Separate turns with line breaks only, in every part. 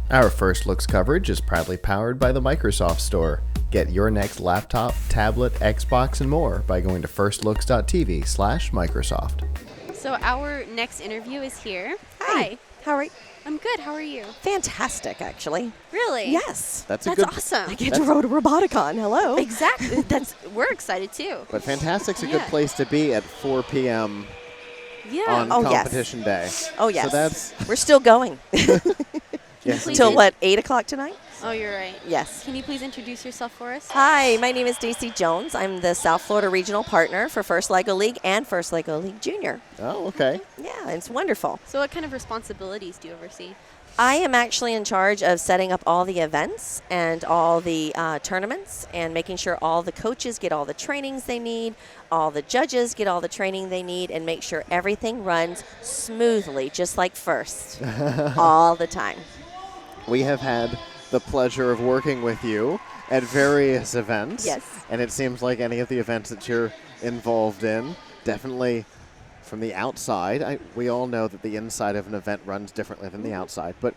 Our First Looks coverage is proudly powered by the Microsoft Store. Get your next laptop, tablet, Xbox, and more by going to firstlooks.tv/Microsoft.
So our next interview is here.
Hi. How are you?
I'm good. How are you?
Fantastic, actually.
Really?
Yes.
That's
awesome.
I get to road to ROBOTICon. Hello.
Exactly. We're excited too.
But Fantastic's a good place to be at 4 p.m. on competition day.
Oh, yes.
So that's
We're still going.
yes.
Till what, 8 o'clock tonight?
Oh, you're right.
Yes.
Can you please introduce yourself for us?
Hi, my name is Stacey Jones. I'm the South Florida Regional Partner for First LEGO League and First LEGO League Junior.
Oh, okay.
Yeah, it's wonderful.
So what kind of responsibilities do you oversee?
I am actually in charge of setting up all the events and all the tournaments and making sure all the coaches get all the trainings they need, all the judges get all the training they need, and make sure everything runs smoothly, just like First, all the time.
We have had the pleasure of working with you at various events.
Yes.
And it seems like any of the events that you're involved in, definitely from the outside, we all know that the inside of an event runs differently than the outside, but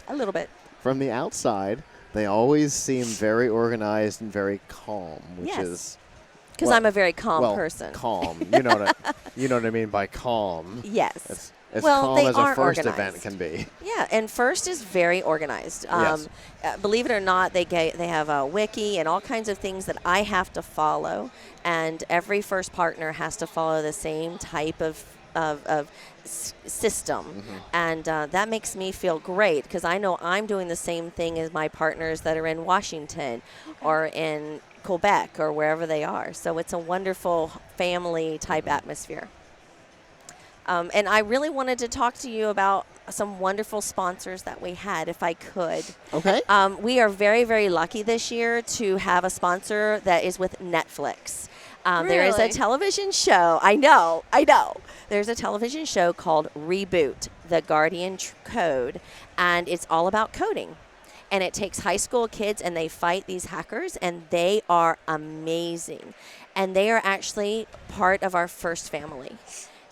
A little bit.
from the outside, they always seem very organized and very calm, which
Yes.
is
Because
well,
I'm a very calm person.
Calm. You know what I mean by calm.
Yes.
As
Well,
calm
they
as a
are
first
organized.
event can be.
Yeah, and First is very organized.
Yes.
Believe it or not, they have a wiki and all kinds of things that I have to follow, and every First partner has to follow the same type of system, and that makes me feel great because I know I'm doing the same thing as my partners that are in Washington or in Quebec or wherever they are. So it's a wonderful family type atmosphere. And I really wanted to talk to you about some wonderful sponsors that we had, if I could.
Okay.
We are very, very lucky this year to have a sponsor that is with Netflix. There is a
Really?
television show. I know. There's a television show called Reboot, The Guardian Code, and it's all about coding. And it takes high school kids, and they fight these hackers, and they are amazing. And they are actually part of our First family.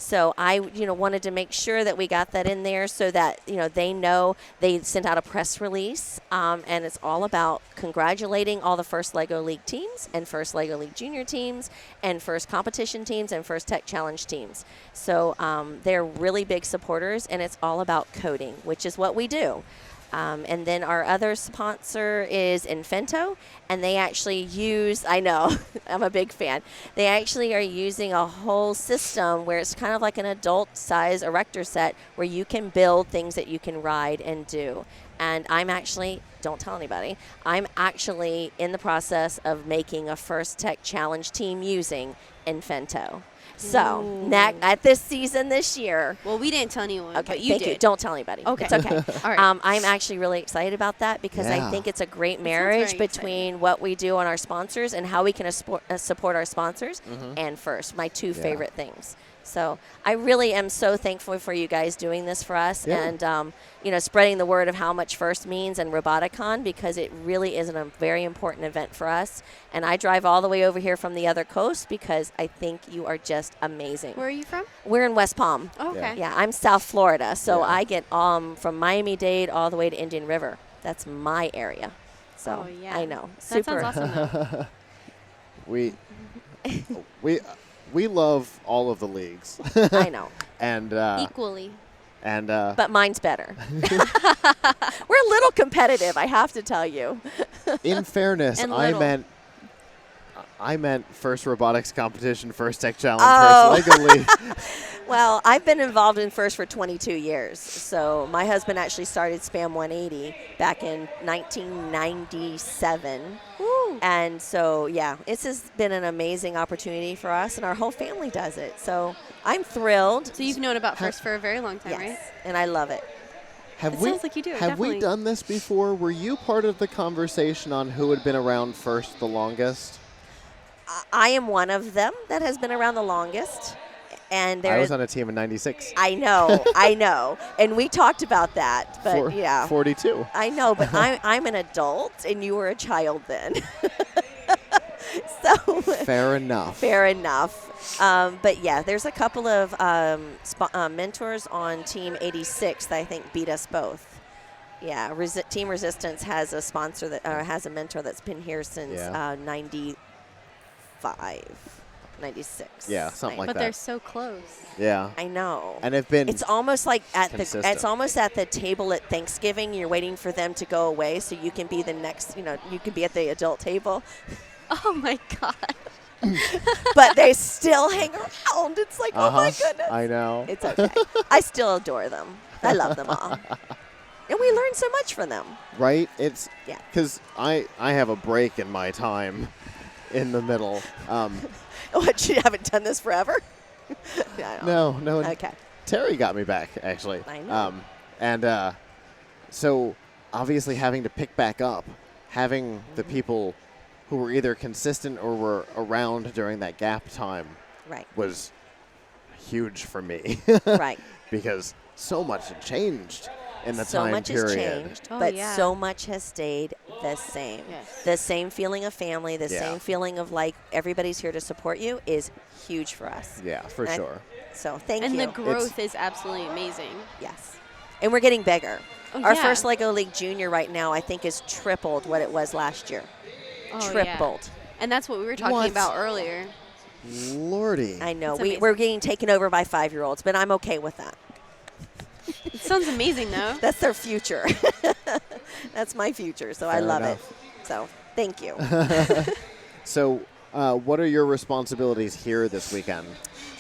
So I, wanted to make sure that we got that in there so that, they know. They sent out a press release, and it's all about congratulating all the First LEGO League teams and First LEGO League Junior teams and First Competition teams and First Tech Challenge teams. So they're really big supporters, and it's all about coding, which is what we do. And then our other sponsor is Infento, and they actually use, I know, I'm a big fan, they actually are using a whole system where it's kind of like an adult size erector set where you can build things that you can ride and do. And I'm actually, don't tell anybody, I'm actually in the process of making a First Tech Challenge team using Infento. So, at this season this year.
Well, we didn't tell anyone,
Okay,
but you
thank
did.
you. Don't tell anybody.
Okay.
It's okay.
All right.
I'm actually really excited about that because I
Yeah.
think it's a great
sounds
marriage
very
between what we do on our sponsors and how we can support our sponsors and First, my two favorite things. So I really am so thankful for you guys doing this for us and, spreading the word of how much First means and ROBOTICON because it really is a very important event for us. And I drive all the way over here from the other coast because I think you are just amazing.
Where are you from?
We're in West Palm.
Oh, okay.
Yeah, I'm South Florida, so
Yeah.
I get from Miami-Dade all the way to Indian River. That's my area. So
Oh, yeah.
I know.
That
Super.
sounds awesome, though.
We love all of the leagues.
I know.
and
Equally.
But mine's better. We're a little competitive, I have to tell you.
in fairness,
And
I
little.
meant First Robotics Competition, First Tech Challenge,
Oh.
First LEGO League.
Well, I've been involved in First for 22 years. So my husband actually started Spam 180 back in 1997.
Woo.
And so, yeah, this has been an amazing opportunity for us, and our whole family does it. So I'm thrilled.
So you've known about First for a very long time,
Yes,
right?
and I love it.
Have
It
we,
sounds like you do,
Have we
definitely.
done this before? Were you part of the conversation on who had been around First the longest?
I am one of them that has been around the longest. And
I
there
was on a team in '96.
I know, and we talked about that. But yeah,
42.
I know, but I'm an adult, and you were a child then. So
Fair enough.
fair enough. But yeah, there's a couple of mentors on Team 86 that I think beat us both. Yeah, Team Resistance has a sponsor that has a mentor that's been here since
Yeah.
95, 96.
Yeah, something like
But
that.
they're so close.
Yeah.
I know.
And have been
It's almost like
consistent.
it's almost at the table at Thanksgiving. You're waiting for them to go away so you can be the next. You can be at the adult table,
Oh my God.
but they still hang around. It's like, oh my goodness.
I know.
It's okay. I still adore them. I love them all, and we learn so much from them.
Right? It's
Yeah.
because I have a break in my time in the middle.
What, you haven't done this forever? I don't know.
No.
Okay.
Terry got me back, actually.
I know.
And so obviously having to pick back up, having the
Mm-hmm.
people who were either consistent or were around during that gap time
Right.
was huge for me.
Right.
Because so much had changed in the
So
time
much has
period.
changed,
Oh,
but
yeah.
so much has stayed the same.
Yes.
The same feeling of family, the
Yeah.
same feeling of like everybody's here to support you is huge for us.
Yeah, for
And
sure.
So thank
And
you.
the growth is absolutely amazing.
Yes. And we're getting bigger.
Oh,
Our
yeah.
first Lego League Junior right now, I think, is tripled what it was last year.
Oh, yeah.
Tripled.
And that's what we were talking
What?
about earlier.
Lordy.
I know.
It's
We're
amazing.
getting taken over by 5-year-olds, but I'm okay with that.
It sounds amazing, though.
That's their future. That's my future, so I
Fair
love
enough.
it. So thank you.
So what are your responsibilities here this weekend?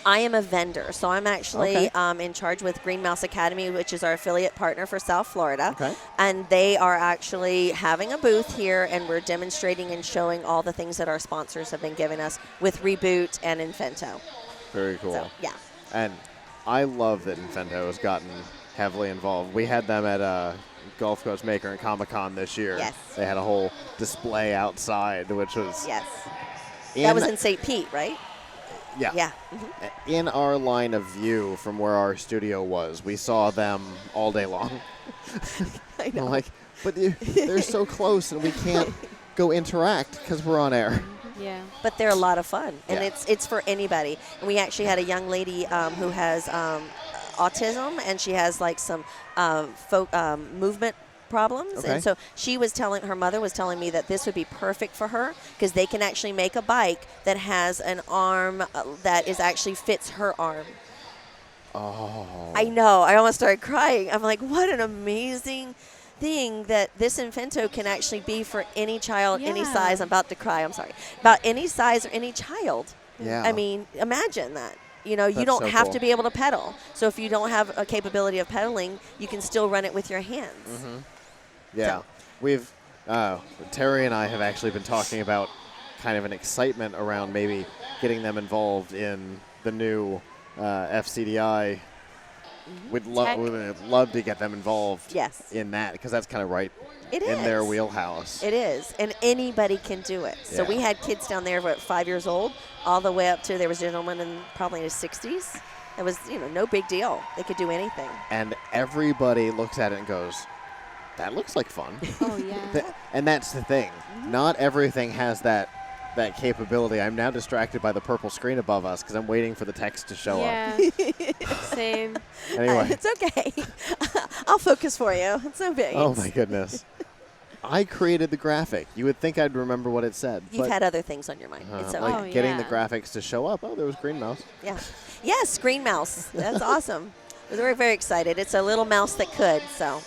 I am a vendor, so I'm actually
Okay.
in charge with Green Mouse Academy, which is our affiliate partner for South Florida.
Okay.
And they are actually having a booth here, and we're demonstrating and showing all the things that our sponsors have been giving us with Reboot and Infento.
Very cool.
So, yeah.
And I love that Infento has gotten heavily involved. We had them at Gulf Coast Maker and Comic-Con this year.
Yes.
They had a whole display outside, which was
Yes. That was in St. Pete, right?
yeah.
Yeah. Mhm.
In our line of view from where our studio was, we saw them all day long.
I know.
I'm like, but they're so close and we can't go interact because we're on air.
Yeah.
But they're a lot of fun, and
Yeah.
it's for anybody. And we actually had a young lady who has autism, and she has like some movement problems.
Okay.
And so her mother was telling me that this would be perfect for her because they can actually make a bike that has an arm that is actually fits her arm.
Oh.
I know. I almost started crying. I'm like, what an amazing thing that this Infento can actually be for any child, any
Yeah.
size. I'm about to cry. I'm sorry. About any size or any child.
Yeah.
I mean, imagine that. You know, you
That's
don't
so
have
cool.
to be able to pedal. So if you don't have a capability of pedaling, you can still run it with your hands.
Mm-hmm. Yeah. We've, Terry and I have actually been talking about kind of an excitement around maybe getting them involved in the new FCDI. We'd love to get them involved
Yes.
in that because that's kind of right
It
in their
is.
wheelhouse.
It is, and anybody can do it. So we
Yeah.
had kids down there, 5 years old, all the way up to, there was a gentleman in probably his 60s. It was, no big deal. They could do anything.
And everybody looks at it and goes, that looks like fun.
Oh, yeah.
And that's the thing. Not everything has that capability. I'm now distracted by the purple screen above us because I'm waiting for the text to show up.
Yeah. Same.
Anyway.
It's okay. I'll focus for you. It's no big.
Oh, my goodness. I created the graphic. You would think I'd remember what it said.
You've
but,
had other things on your mind. It's okay.
like
Oh,
getting the
yeah.
graphics to show up. Oh, there was Green Mouse.
Yeah. Yes, Green Mouse. That's awesome. We're very excited. It's a little mouse that could, so.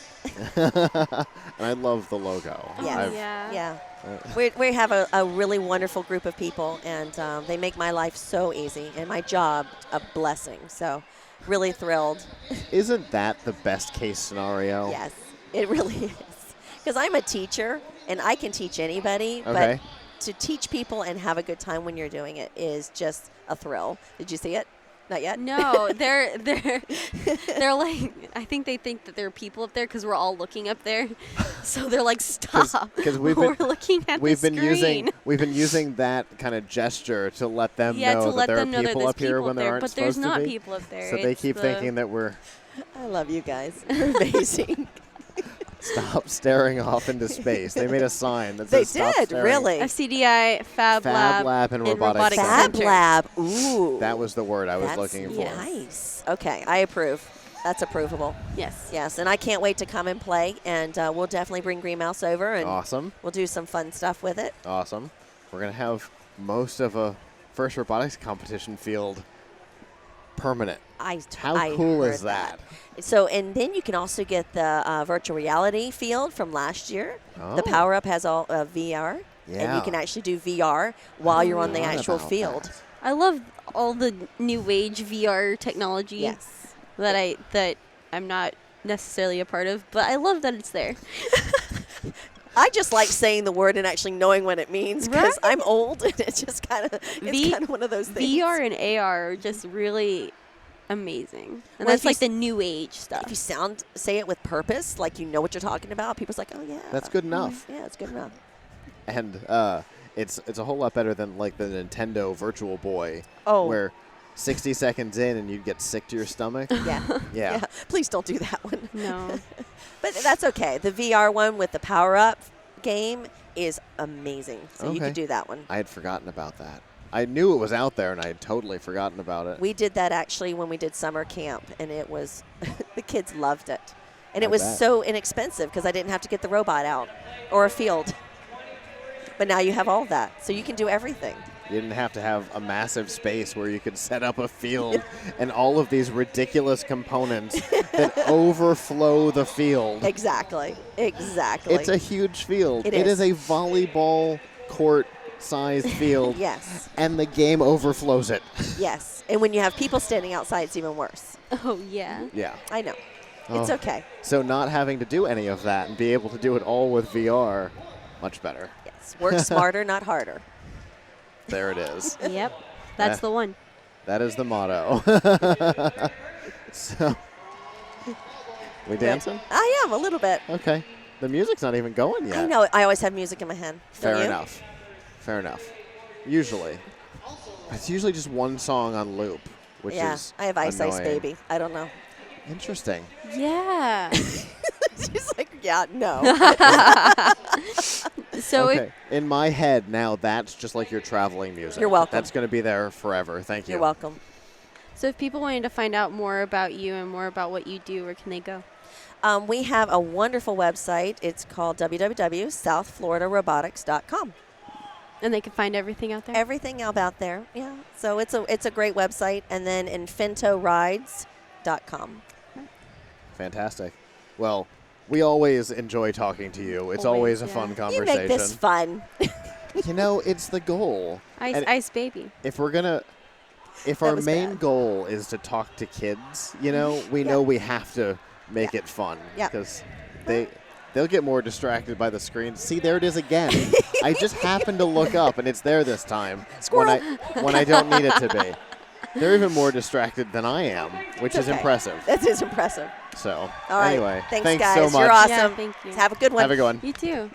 And I love the logo.
Yeah.
I've-
Yeah.
We have a really wonderful group of people, and they make my life so easy and my job a blessing. So, really thrilled.
Isn't that the best case scenario?
Yes, it really is. Because I'm a teacher, and I can teach anybody,
Okay.
but to teach people and have a good time when you're doing it is just a thrill. Did you see it? Not yet?
No, they're like, I think they think that there are people up there because we're all looking up there. So they're like, stop.
'cause
we're looking at
We've
the
been
screen.
using that kind of gesture to let them
Yeah,
know
to
that
let
there
them
are
know that
people
there's
up here
people
when
up
there
there,
aren't
but there's
supposed
not
to be.
people up there.
So they
It's
keep
the-
thinking that we're
I love you guys. You're amazing.
stop staring off into space. They made a sign that
They
says stop
did,
staring.
really.
FCDI, Fab Lab,
and
and
Robotics
Robotics
Fab
Center.
Lab. Ooh.
That was the word I was
That's
looking for.
nice. Okay, I approve. That's approvable.
Yes.
Yes, and I can't wait to come and play, and we'll definitely bring Green Mouse over, and
Awesome.
we'll do some fun stuff with it.
Awesome. We're going to have most of a first robotics competition field permanent. How
I
cool
heard
is that?
So, and then you can also get the virtual reality field from last year. The
Oh.
Power Up has all VR, and
Yeah.
you can actually do VR while you're on the
Forgot
actual
about
field.
that.
I love all the new age VR technology
Yes.
that I'm not necessarily a part of, but I love that it's there.
I just like saying the word and actually knowing what it means because
Right?
I'm old and it's just kind of one of those things.
VR and AR are just really amazing, and
Well,
that's
if you
like the new age stuff.
If you say it with purpose, like you know what you're talking about, people's like, oh yeah,
That's good enough.
Yeah, it's good enough.
And it's a whole lot better than like the Nintendo Virtual Boy,
Oh.
where 60 seconds in and you'd get sick to your stomach.
Yeah.
Yeah.
Please don't do that one.
No.
But that's okay. The VR one with the Power Up game is amazing. So you
Okay.
could do that one.
I had forgotten about that. I knew it was out there, and I had totally forgotten about it.
We did that actually when we did summer camp, and it was the kids loved it. And
I
it was
bet.
so inexpensive because I didn't have to get the robot out or a field. But now you have all that, so you can do everything.
You didn't have to have a massive space where you could set up a field and all of these ridiculous components that overflow the field.
Exactly. Exactly.
It's a huge field.
It
It is
is.
a volleyball court-sized field.
Yes.
And the game overflows it.
Yes. And when you have people standing outside, it's even worse.
Oh yeah.
Yeah.
I know. It's
Oh.
okay.
So not having to do any of that and be able to do it all with VR, much better.
Yes. Work smarter, not harder.
There it is.
Yep. That's the one.
That is the motto. So, we dancing?
I am a little bit.
Okay. The music's not even going yet.
I know. I always have music in my head. Don't
Fair
you?
enough. Fair enough. Usually. It's usually just one song on loop, which
Yeah.
is
I have Ice Ice
annoying.
Baby. I don't know.
Interesting.
Yeah.
She's like, yeah, no.
So
Okay. In my head now, that's just like your traveling music.
You're welcome.
That's going to be there forever. Thank you.
You're welcome.
So if people wanted to find out more about you and more about what you do, where can they go?
We have a wonderful website. It's called www.southfloridarobotics.com.
And they can find everything out there?
Everything out there. Yeah. So it's a great website. And then infentorides.com.
Fantastic. Well, we always enjoy talking to you. It's always
Always,
a fun
yeah.
conversation.
You make this fun.
You know, it's the goal. And
Ice Baby.
if we're going to, if
That
our
was
main
bad.
goal is to talk to kids, you know, we know we have to make it fun.
Yeah.
Because they'll get more distracted by the screen. See, there it is again. I just happened to look up, and it's there this time when I don't need it to be. They're even more distracted than I am, which is
okay.
impressive.
That is impressive.
So,
All right.
anyway,
Thanks,
thanks
guys.
so much.
You're awesome.
Yeah, thank you.
Have a good one.
Have a good one.
You too.